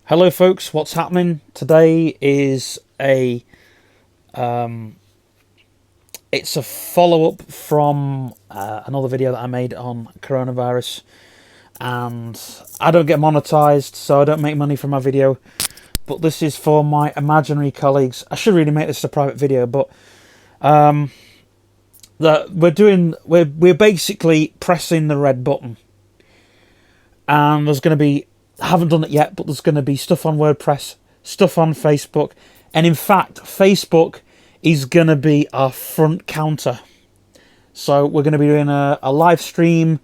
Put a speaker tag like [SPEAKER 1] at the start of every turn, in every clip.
[SPEAKER 1] Hello folks, what's happening? Today is it's a follow-up from another video that I made on coronavirus, and I don't get monetized, so I don't make money from my video, but this is for my imaginary colleagues. I should really make this a private video, but we're basically pressing the red button, and there's going to be, I haven't done it yet, but there's going to be stuff on WordPress, stuff on Facebook, and in fact, Facebook is going to be our front counter. So we're going to be doing a live stream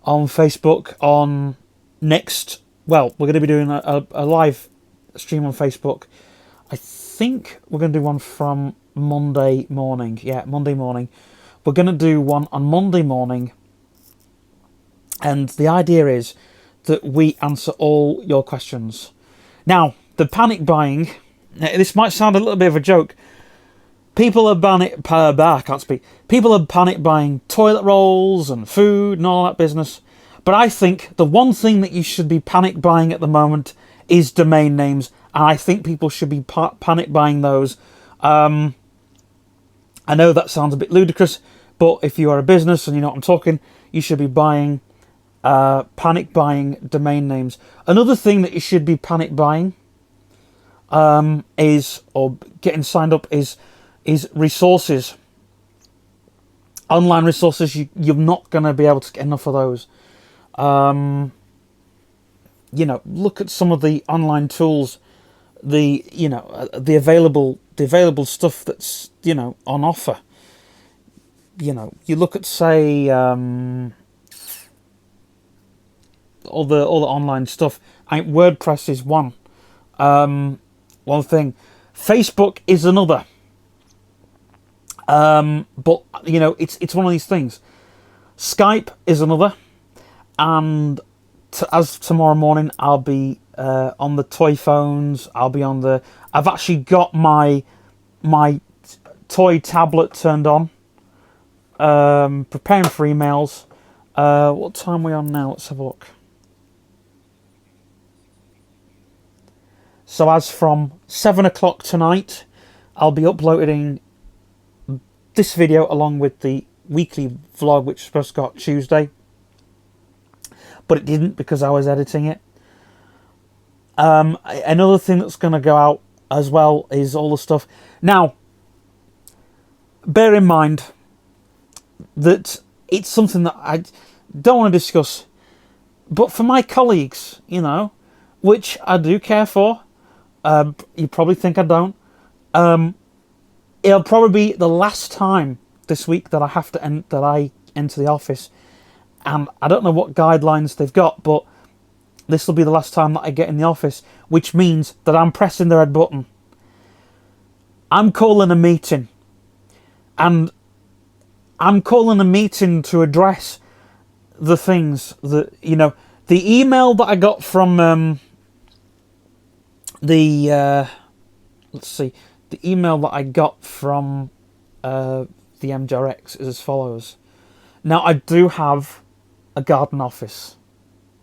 [SPEAKER 1] on Facebook on we're going to be doing a live stream on Facebook. I think we're going to do one from Monday morning. Yeah, Monday morning. We're going to do one on Monday morning, and the idea is that we answer all your questions. Now, the panic buying, this might sound a little bit of a joke. People are People are panic buying toilet rolls and food and all that business. But I think the one thing that you should be panic buying at the moment is domain names, and I think people should be panic buying those. I know that sounds a bit ludicrous, but if you are a business and you know what I'm talking, you should be panic buying domain names. Another thing that you should be panic buying or getting signed up is resources. Online resources, you're not going to be able to get enough of those. Look at some of the online tools, the available stuff that's on offer. You look at, say, all the online stuff. WordPress is one thing. Facebook is another. But it's one of these things. Skype is another, and as tomorrow morning I'll be on the toy phones. I've actually got my toy tablet turned on. Preparing for emails. What time are we on now? Let's have a look. So as from 7 o'clock tonight, I'll be uploading this video along with the weekly vlog, which was supposed to go out Tuesday, but it didn't because I was editing it. Another thing that's going to go out as well is all the stuff. Now, bear in mind that it's something that I don't want to discuss, but for my colleagues, which I do care for, you probably think I don't. It'll probably be the last time this week that I enter the office, and I don't know what guidelines they've got, but this will be the last time that I get in the office, which means that I'm pressing the red button. I'm calling a meeting, and I'm calling a meeting to address the things that the email that I got from the email that I got from the MJRX is as follows. Now, I do have a garden office,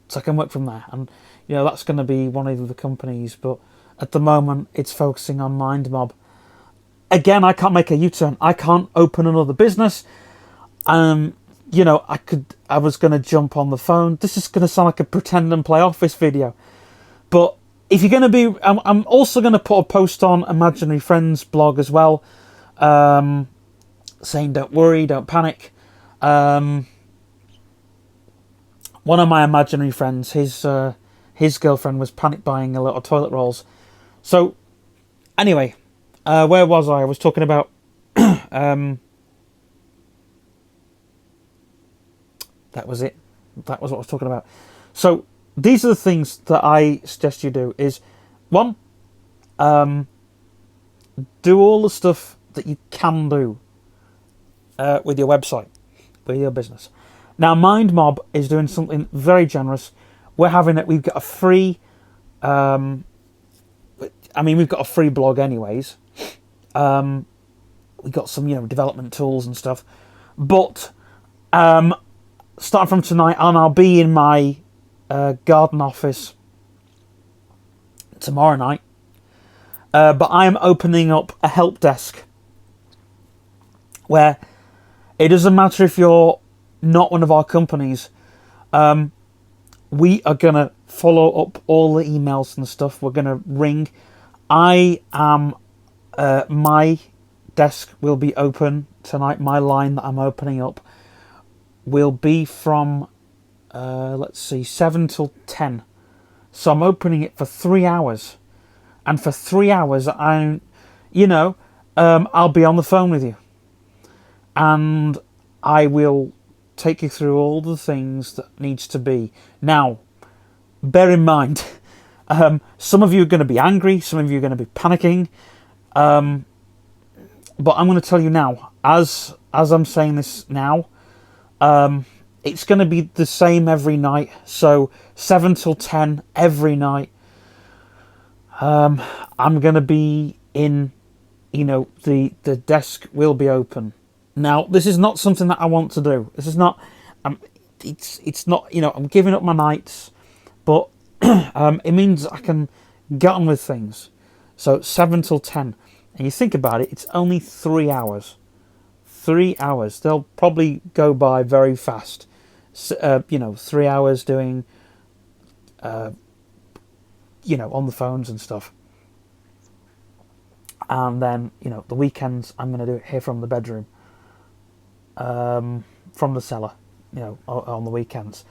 [SPEAKER 1] so I can work from there, and that's going to be one of the companies, but at the moment it's focusing on MindMob. Again, I can't make a U-turn. I can't open another business. I was going to jump on the phone. This is going to sound like a pretend and play office video, but if you're going to be, I'm also going to put a post on Imaginary Friends blog as well, saying don't worry, don't panic. One of my imaginary friends, his girlfriend was panic buying a lot of toilet rolls. So, anyway, where was I? I was talking about that was it. That was what I was talking about. So, these are the things that I suggest you do. Is one, do all the stuff that you can do with your website, with your business. Now, MindMob is doing something very generous. We've got a free. We've got a free blog, anyways. We've got some, development tools and stuff. But starting from tonight on, I'll be in my garden office tomorrow night. But I am opening up a help desk where it doesn't matter if you're not one of our companies. We are going to follow up all the emails and stuff. We're going to ring. My desk will be open tonight. My line that I'm opening up will be from, 7 till 10. So I'm opening it for 3 hours. And for 3 hours, I'll be on the phone with you. And I will take you through all the things that needs to be. Now, bear in mind, some of you are going to be angry, some of you are going to be panicking. But I'm going to tell you now, as I'm saying this now, it's going to be the same every night. So 7 till 10 every night. I'm going to be in, the desk will be open. Now, this is not something that I want to do. This is not, it's not, I'm giving up my nights, but it means I can get on with things. So 7 till 10. And you think about it, it's only 3 hours. 3 hours. They'll probably go by very fast. 3 hours doing, on the phones and stuff. And then, the weekends, I'm going to do it here from the bedroom. From the cellar, on the weekends.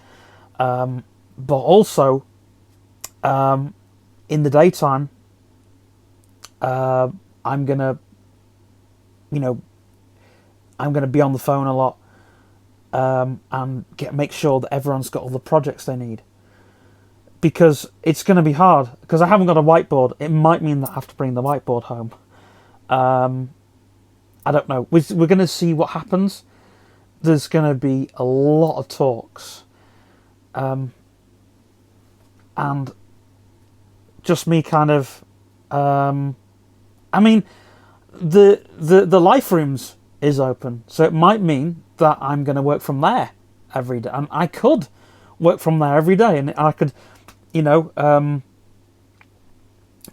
[SPEAKER 1] But also, in the daytime, I'm gonna be on the phone a lot, and make sure that everyone's got all the projects they need. Because it's going to be hard, because I haven't got a whiteboard. It might mean that I have to bring the whiteboard home. I don't know. We're going to see what happens. There's going to be a lot of talks. And just me kind of... the Life Rooms is open, so it might mean that I'm going to work from there every day. And I could work from there every day, and I could, they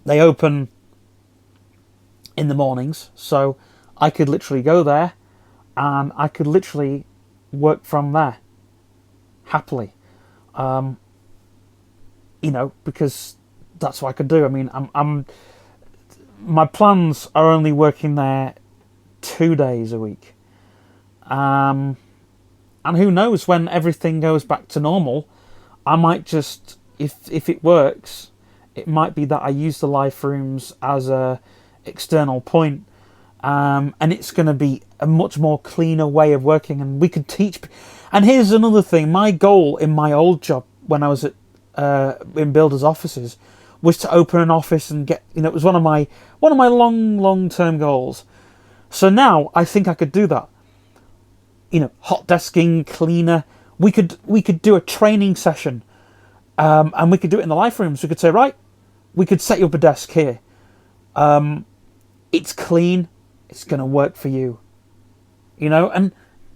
[SPEAKER 1] open in the mornings, so I could literally go there, and I could literally work from there happily, because that's what I could do. I mean, my plans are only working there 2 days a week. And who knows, when everything goes back to normal, I might just, if it works, it might be that I use the Life Rooms as a external point. And it's going to be a much more cleaner way of working, and we could teach. And here's another thing. My goal in my old job, when I was at in builders' offices, was to open an office and get, it was one of my long-term goals. So now I think I could do that. Hot desking, cleaner. We could do a training session, and we could do it in the Life Rooms. We could say, right, we could set you up a desk here. It's clean. It's going to work for you. And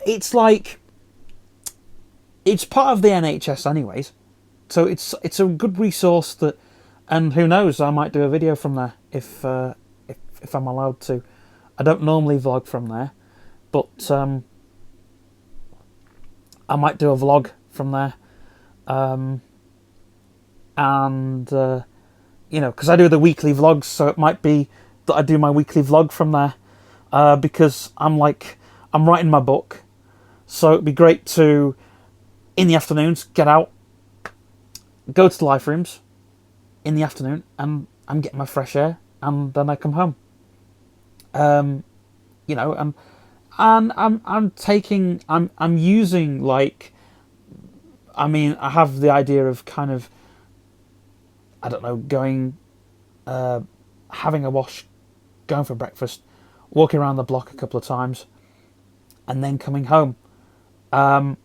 [SPEAKER 1] it's like, it's part of the NHS anyways. So it's a good resource that, and who knows, I might do a video from there if I'm allowed to. I don't normally vlog from there, but I might do a vlog from there. Because I do the weekly vlogs, so it might be that I do my weekly vlog from there, because I'm writing my book, so it'd be great to, in the afternoons, get out, go to the Life Rooms in the afternoon, and I'm getting my fresh air, and then I come home. And I'm using, like, I have the idea of kind of, I don't know, going, having a wash, going for breakfast, walking around the block a couple of times, and then coming home. And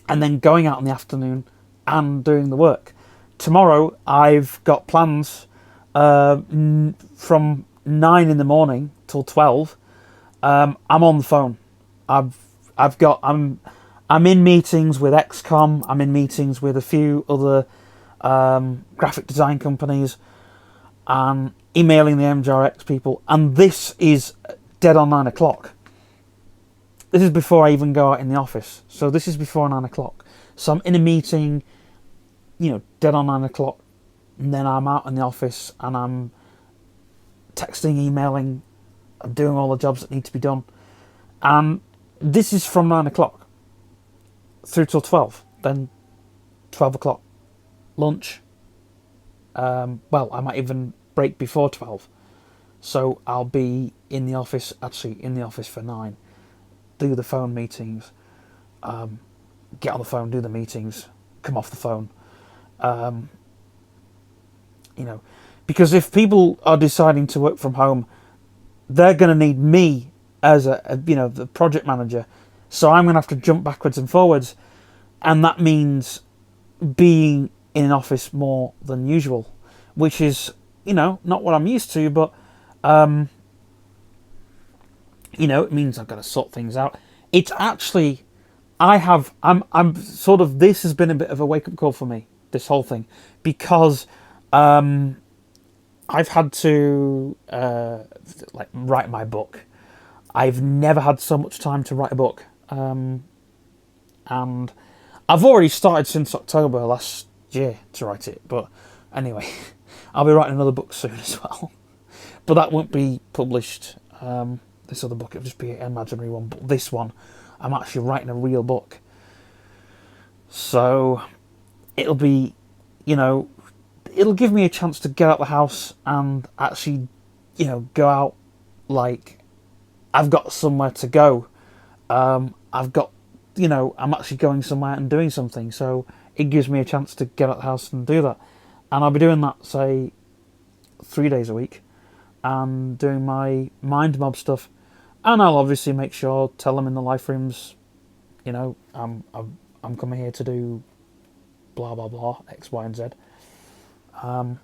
[SPEAKER 1] then going out in the afternoon and doing the work. Tomorrow, I've got plans from 9 in the morning till 12. I'm on the phone. I'm in meetings with XCOM. I'm in meetings with a few other graphic design companies, and emailing the MJRX people. And this is dead on 9 o'clock. This is before I even go out in the office. So this is before 9 o'clock. So I'm in a meeting, dead on 9 o'clock. And then I'm out in the office and I'm texting, emailing, I'm doing all the jobs that need to be done. And this is from 9 o'clock through till 12. Then 12 o'clock, lunch. Well, I might even break before 12. So I'll be in the office for 9. Do the phone meetings, get on the phone, do the meetings, come off the phone. Because if people are deciding to work from home, they're going to need me as the project manager. So I'm going to have to jump backwards and forwards, and that means being in an office more than usual, which is not what I'm used to, but it means I've got to sort things out. It's actually, I'm sort of, this has been a bit of a wake-up call for me, this whole thing, because I've had to write my book. I've never had so much time to write a book, and I've already started since October last year to write it. But anyway, I'll be writing another book soon as well, but that won't be published. This other book, it'll just be an imaginary one. But this one, I'm actually writing a real book. So it'll be, it'll give me a chance to get out the house and actually, go out like I've got somewhere to go. I've got, I'm actually going somewhere and doing something. So it gives me a chance to get out the house and do that. And I'll be doing that, say, 3 days a week, and doing my mind mob stuff. And I'll obviously make sure, tell them in the life rooms, I'm coming here to do blah blah blah, X, Y, and Z. I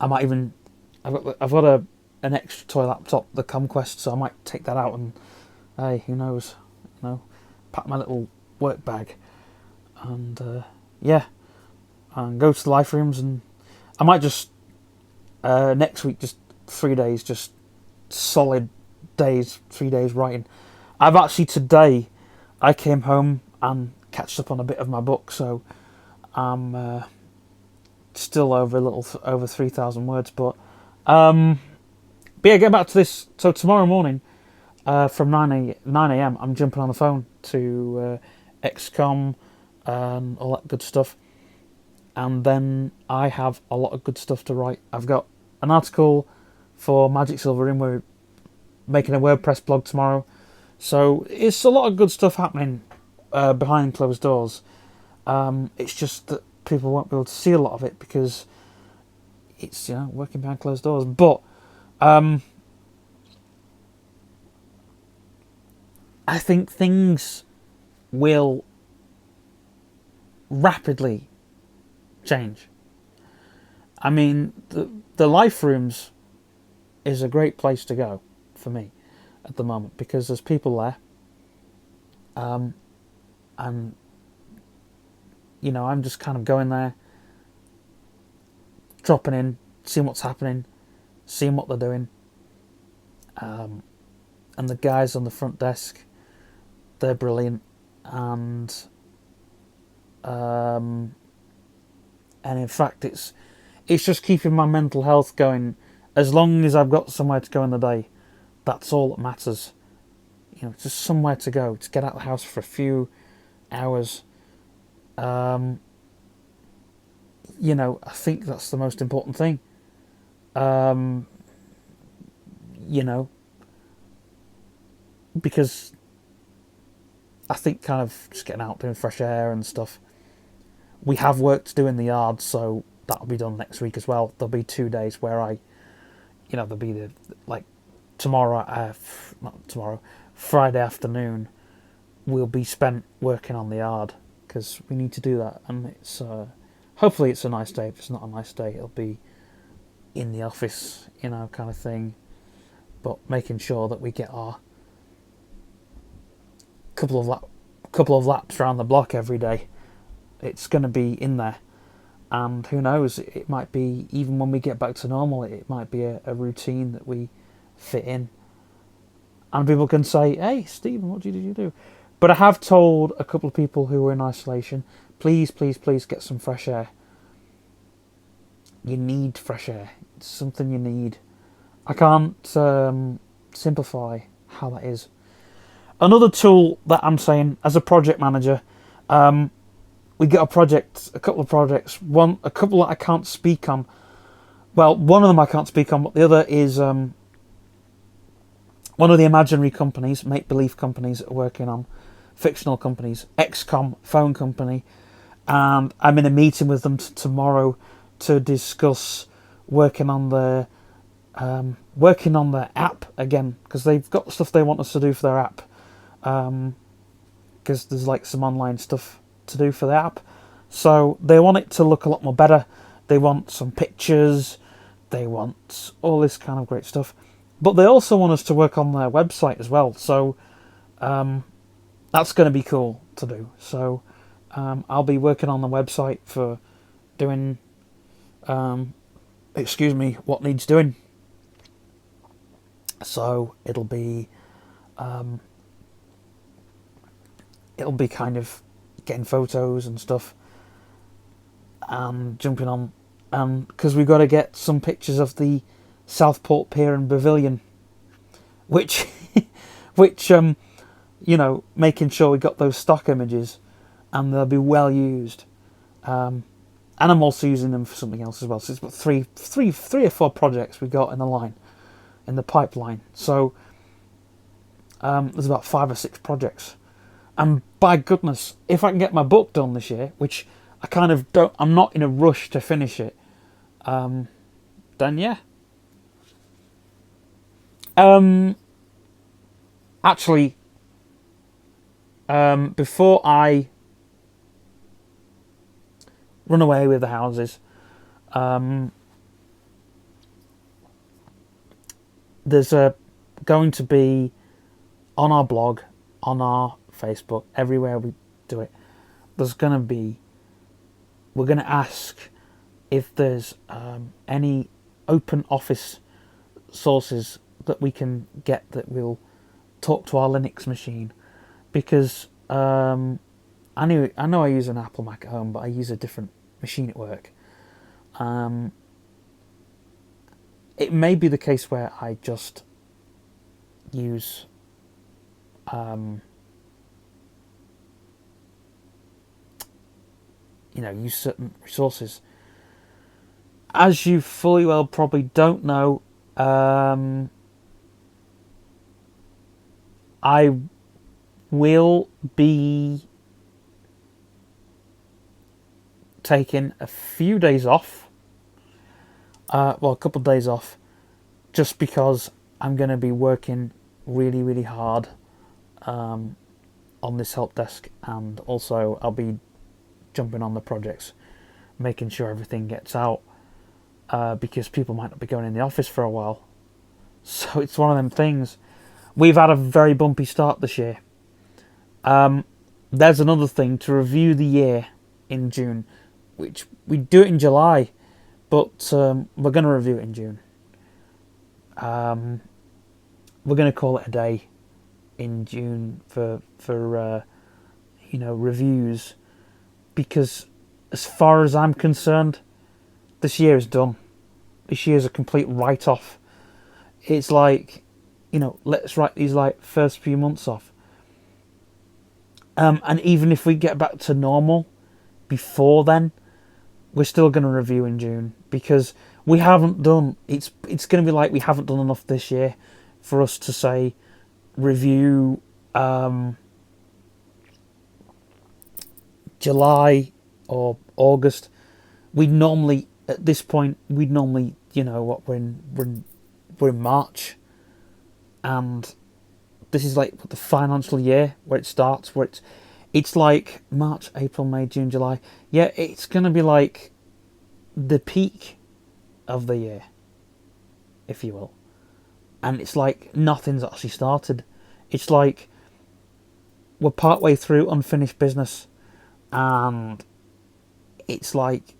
[SPEAKER 1] might even, I've got an extra toy laptop, the ComQuest, so I might take that out and, hey, who knows, pack my little work bag, and and go to the life rooms, and I might just next week, just 3 days, just solid days, 3 days writing. I've actually, today I came home and catched up on a bit of my book, so I'm still over 3,000 words, but get back to this. So tomorrow morning, from 9 a.m, I'm jumping on the phone to XCOM and all that good stuff, and then I have a lot of good stuff to write. I've got an article for Magic Silver Room. We're making a WordPress blog tomorrow, so it's a lot of good stuff happening behind closed doors. It's just that people won't be able to see a lot of it because it's working behind closed doors. But I think things will rapidly change. I mean, the life rooms is a great place to go for me at the moment because there's people there, and I'm just kind of going there, dropping in, seeing what's happening, seeing what they're doing, and the guys on the front desk, they're brilliant, and in fact it's just keeping my mental health going. As long as I've got somewhere to go in the day, that's all that matters. Just somewhere to go, to get out of the house for a few hours. I think that's the most important thing. Because I think kind of just getting out, doing fresh air and stuff. We have work to do in the yard, so that'll be done next week as well. There'll be 2 days where there'll be Friday afternoon will be spent working on the yard because we need to do that, and it's hopefully it's a nice day. If it's not a nice day, it'll be in the office, kind of thing. But making sure that we get our couple of laps around the block every day It's going to be in there. And who knows, it might be, even when we get back to normal, it might be a routine that we fit in. And people can say, hey, Stephen, what did you do? But I have told a couple of people who were in isolation, please, please, please get some fresh air. You need fresh air. It's something you need. I can't simplify how that is. Another tool that I'm saying, as a project manager, we got a couple of projects. A couple that I can't speak on. Well, one of them I can't speak on, but the other is one of the imaginary companies, make-believe companies that are working on, fictional companies, XCOM phone company, and I'm in a meeting with them tomorrow to discuss working on their app again, because they've got stuff they want us to do for their app, because there's like some online stuff to do for the app, so they want it to look a lot more better. They want some pictures, they want all this kind of great stuff, but they also want us to work on their website as well, so that's going to be cool to do. So I'll be working on the website for doing what needs doing. So it'll be kind of getting photos and stuff and jumping on, because we've got to get some pictures of the Southport Pier and Pavilion, which making sure we got those stock images and they'll be well used, and I'm also using them for something else as well. So it's about three or four projects we got in the pipeline. So there's about 5 or 6 projects. And by goodness, if I can get my book done this year, which I kind of don't, I'm not in a rush to finish it, then yeah. Actually, before I run away with the houses, there's going to be on our blog, on our Facebook, everywhere we do it, we're going to ask if there's any open office sources that we can get that will talk to our Linux machine, because I know I use an Apple Mac at home, but I use a different machine at work. It may be the case where I just use use certain resources. As you fully well probably don't know, I will be taking a few days off, a couple of days off, just because I'm going to be working really, really hard on this help desk, and also I'll be jumping on the projects, making sure everything gets out, because people might not be going in the office for a while. So it's one of them things. We've had a very bumpy start this year. There's another thing, to review the year in June, which we do it in July, but we're going to review it in June. We're going to call it a day in June for reviews, because as far as I'm concerned, this year is done. This year's a complete write-off. It's like, let's write these first few months off. And even if we get back to normal before then, we're still going to review in June, because we haven't done, it's going to be like we haven't done enough this year for us to say review July or August. We'd normally, at this point, we're in March, and this is like the financial year where it starts, where it's like March, April, May, June, July. Yeah, it's going to be like the peak of the year, if you will. And it's like nothing's actually started. It's like we're partway through unfinished business, and it's like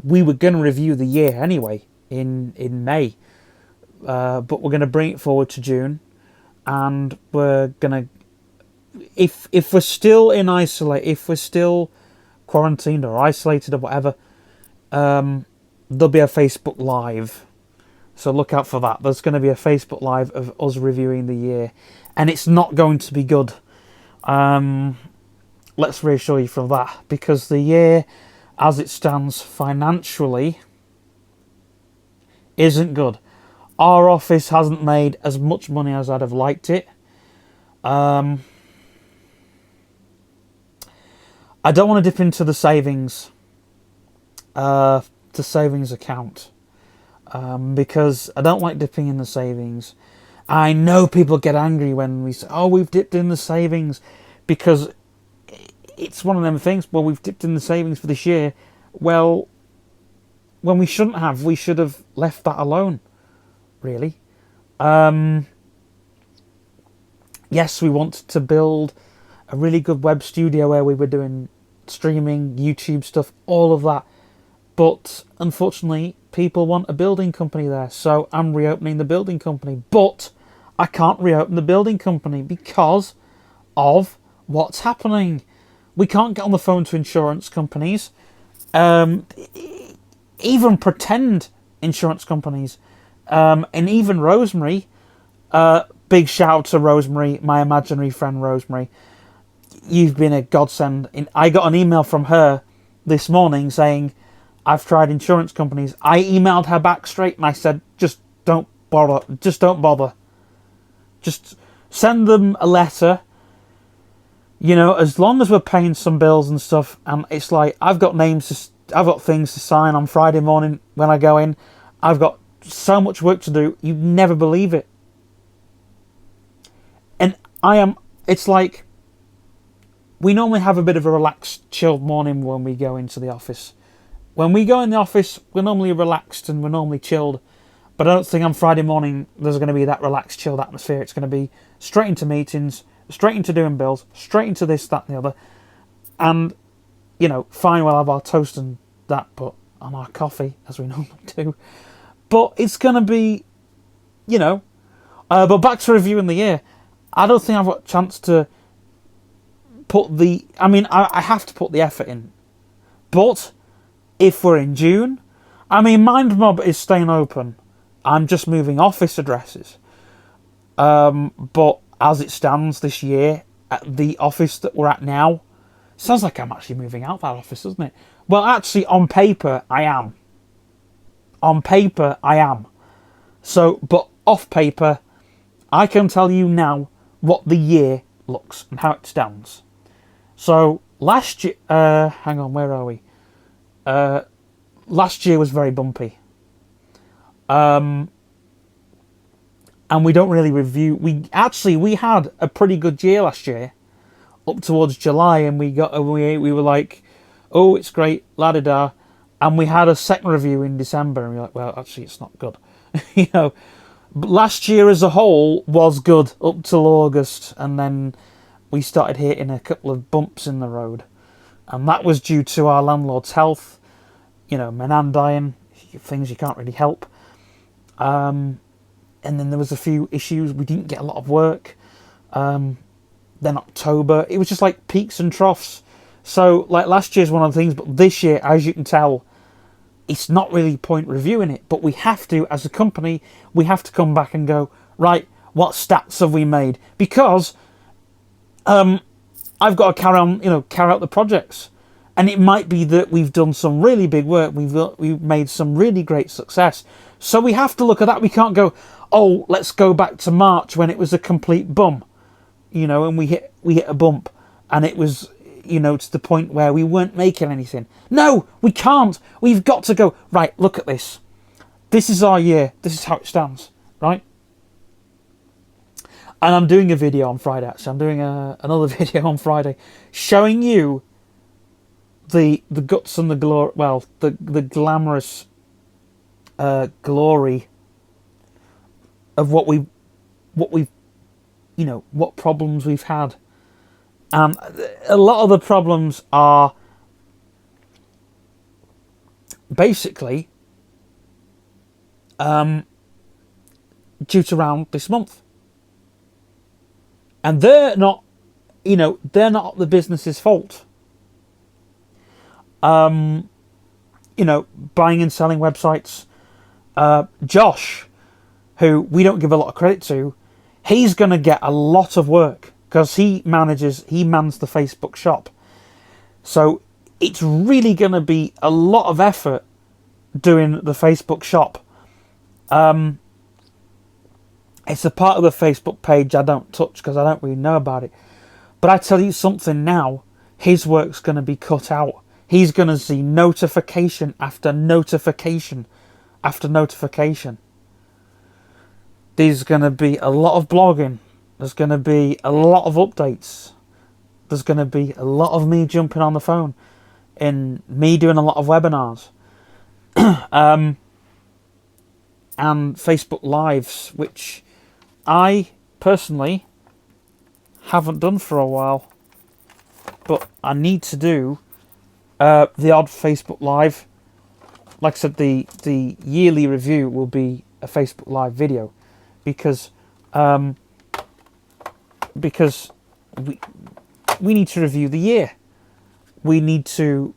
[SPEAKER 1] we were going to review the year anyway in May, but we're going to bring it forward to June, and we're going to, if we're still if we're still quarantined or isolated or whatever, there'll be a Facebook Live. So look out for that. There's going to be a Facebook Live of us reviewing the year, and it's not going to be good. Let's reassure you from that, because the year, as it stands financially, isn't good. Our office hasn't made as much money as I'd have liked it. I don't want to dip into the savings, account, because I don't like dipping in the savings. I know people get angry when we say, "Oh, we've dipped in the savings," because it's one of them things. Well, we've dipped in the savings for this year. Well, when we shouldn't have, we should have left that alone, really. Yes, we wanted to build a really good web studio where we were doing streaming, YouTube stuff, all of that. But unfortunately, people want a building company there, so I'm reopening the building company. But I can't reopen the building company because of what's happening. We can't get on the phone to insurance companies, even pretend insurance companies, and even Rosemary. Big shout out to Rosemary, my imaginary friend Rosemary. You've been a godsend. I got an email from her this morning saying, "I've tried insurance companies." I emailed her back straight and I said, "Just don't bother. Just don't bother. Just send them a letter. You know, as long as we're paying some bills and stuff." And it's like, I've got things to sign on Friday morning when I go in. I've got so much work to do. You'd never believe it. And it's like, we normally have a bit of a relaxed, chilled morning when we go into the office. When we go in the office, we're normally relaxed and we're normally chilled. But I don't think on Friday morning there's going to be that relaxed, chilled atmosphere. It's going to be straight into meetings, straight into doing bills, straight into this, that, and the other. And, you know, fine, we'll have our toast and that, but on our coffee, as we normally do. But it's going to be, you know. But back to reviewing the year. I don't think I've got a chance to put I have to put the effort in. But if we're in June, MindMob is staying open. I'm just moving office addresses. But as it stands this year, at the office that we're at now, sounds like I'm actually moving out that office, doesn't it? Well, actually, on paper, I am. On paper, I am. So, but off paper, I can tell you now what the year looks and how it stands. So, last year... hang on, where are we? Last year was very bumpy. And we don't really review... We had a pretty good year last year, up towards July, and we were like, "Oh, it's great, la-da-da." And we had a second review in December, and we were like, "Well, actually, it's not good." You know, but last year as a whole was good up till August, and then we started hitting a couple of bumps in the road. And that was due to our landlord's health, you know, my nan dying, things you can't really help. And then there was a few issues. We didn't get a lot of work. Then October, it was just like peaks and troughs. So, like, last year's one of the things, but this year, as you can tell, it's not really point reviewing it, but we have to, as a company, we have to come back and go, right, what stats have we made? Because I've got to carry out the projects. And it might be that we've done some really big work, we've made some really great success. So we have to look at that. We can't go, "Oh, let's go back to March when it was a complete bum." You know, and we hit a bump, and it was, you know, to the point where we weren't making anything. No, we can't. We've got to go, right, look at this. This is our year. This is how it stands, right? And I'm doing a video on Friday, actually. I'm doing another video on Friday showing you the guts and the glory, well, the glamorous glory of what we've, you know, what problems we've had. And a lot of the problems are basically due to round this month. And they're not, they're not the business's fault. Buying and selling websites. Josh, who we don't give a lot of credit to, he's going to get a lot of work because he mans the Facebook shop. So it's really going to be a lot of effort doing the Facebook shop. It's a part of the Facebook page I don't touch because I don't really know about it. But I tell you something now, his work's going to be cut out. He's going to see notification after notification after notification. There's going to be a lot of blogging. There's going to be a lot of updates. There's going to be a lot of me jumping on the phone and me doing a lot of webinars. And Facebook Lives, which I personally haven't done for a while. But I need to do the odd Facebook Live. Like I said, the yearly review will be a Facebook Live video because we need to review the year. We need to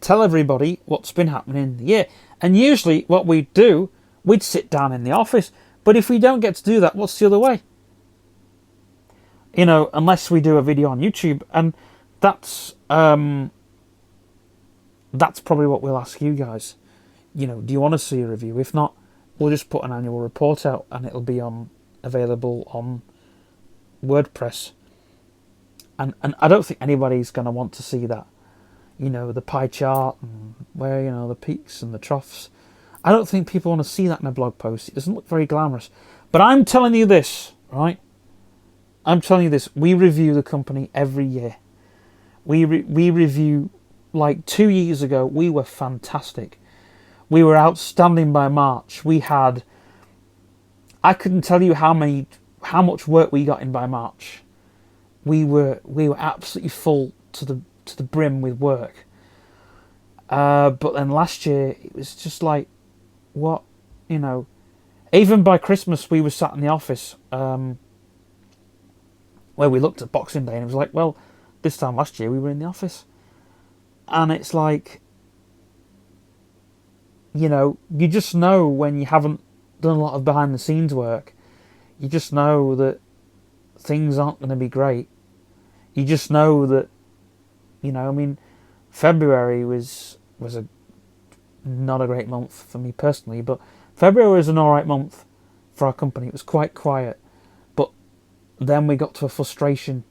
[SPEAKER 1] tell everybody what's been happening in the year. And usually what we'd do, we'd sit down in the office. But if we don't get to do that, what's the other way? Unless we do a video on YouTube. And that's probably what we'll ask you guys. Do you want to see a review? If not, we'll just put an annual report out and it'll be available on WordPress. And I don't think anybody's going to want to see that. The pie chart and where, the peaks and the troughs. I don't think people want to see that in a blog post. It doesn't look very glamorous. But I'm telling you this, right? I'm telling you this. We review the company every year. We review, like 2 years ago, we were fantastic. We were outstanding by March. I couldn't tell you how much work we got in by March. We were absolutely full to the brim with work. But then last year it was just like, what, even by Christmas we were sat in the office where we looked at Boxing Day and it was like, well, this time last year we were in the office. And it's like, you just know when you haven't done a lot of behind the scenes work. You just know that things aren't going to be great. You just know that, February was not a great month for me personally, but February was an alright month for our company. It was quite quiet. But then we got to a frustration,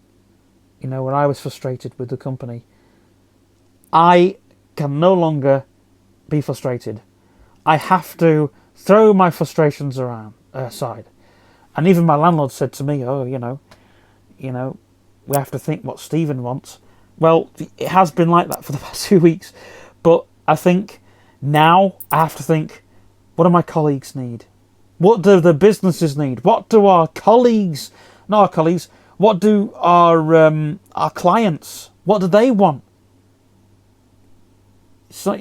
[SPEAKER 1] where I was frustrated with the company. I can no longer be frustrated. I have to throw my frustrations aside. And even my landlord said to me, we have to think what Stephen wants. Well, it has been like that for the past 2 weeks. But I think now I have to think, what do my colleagues need? What do the businesses need? What do our colleagues, not our colleagues, what do our clients, what do they want? So,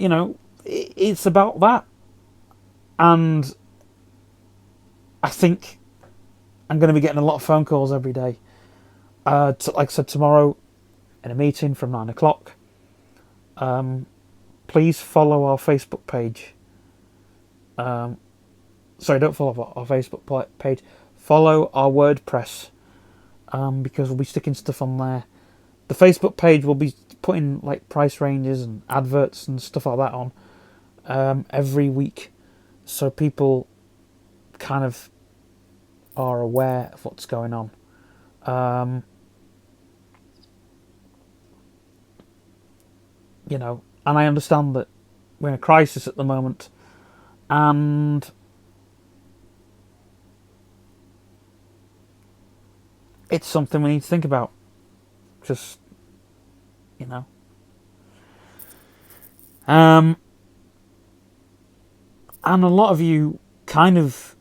[SPEAKER 1] it's about that. And I think I'm going to be getting a lot of phone calls every day. Like I said, tomorrow in a meeting from 9 o'clock. Please follow our Facebook page. Sorry, don't follow our Facebook page. Follow our WordPress, because we'll be sticking stuff on there. The Facebook page will be putting like price ranges and adverts and stuff like that on every week, so people kind of are aware of what's going on. And I understand that we're in a crisis at the moment, and it's something we need to think about. Just, and a lot of you kind of,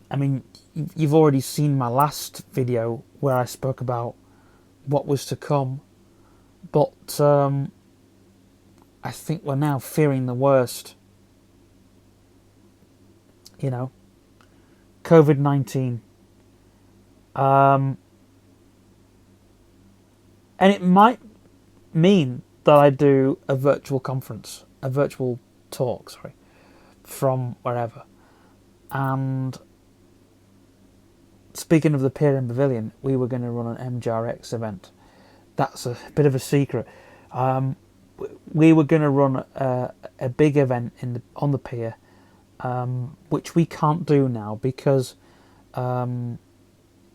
[SPEAKER 1] I mean, you've already seen my last video where I spoke about what was to come, but I think we're now fearing the worst. You know, COVID-19. And it might mean that I do a virtual conference, a virtual talk, sorry, from wherever. And speaking of the Pier and Pavilion, we were going to run an MJRX event. That's a bit of a secret. We were going to run a big event on the pier, which we can't do now because of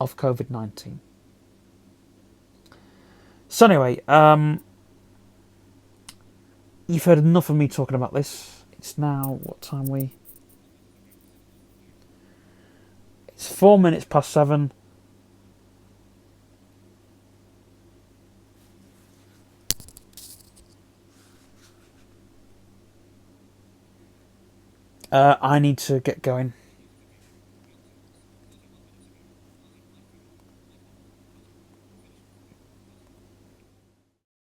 [SPEAKER 1] COVID-19. So anyway, you've heard enough of me talking about this. It's now, what time It's 4 minutes past 7. I need to get going.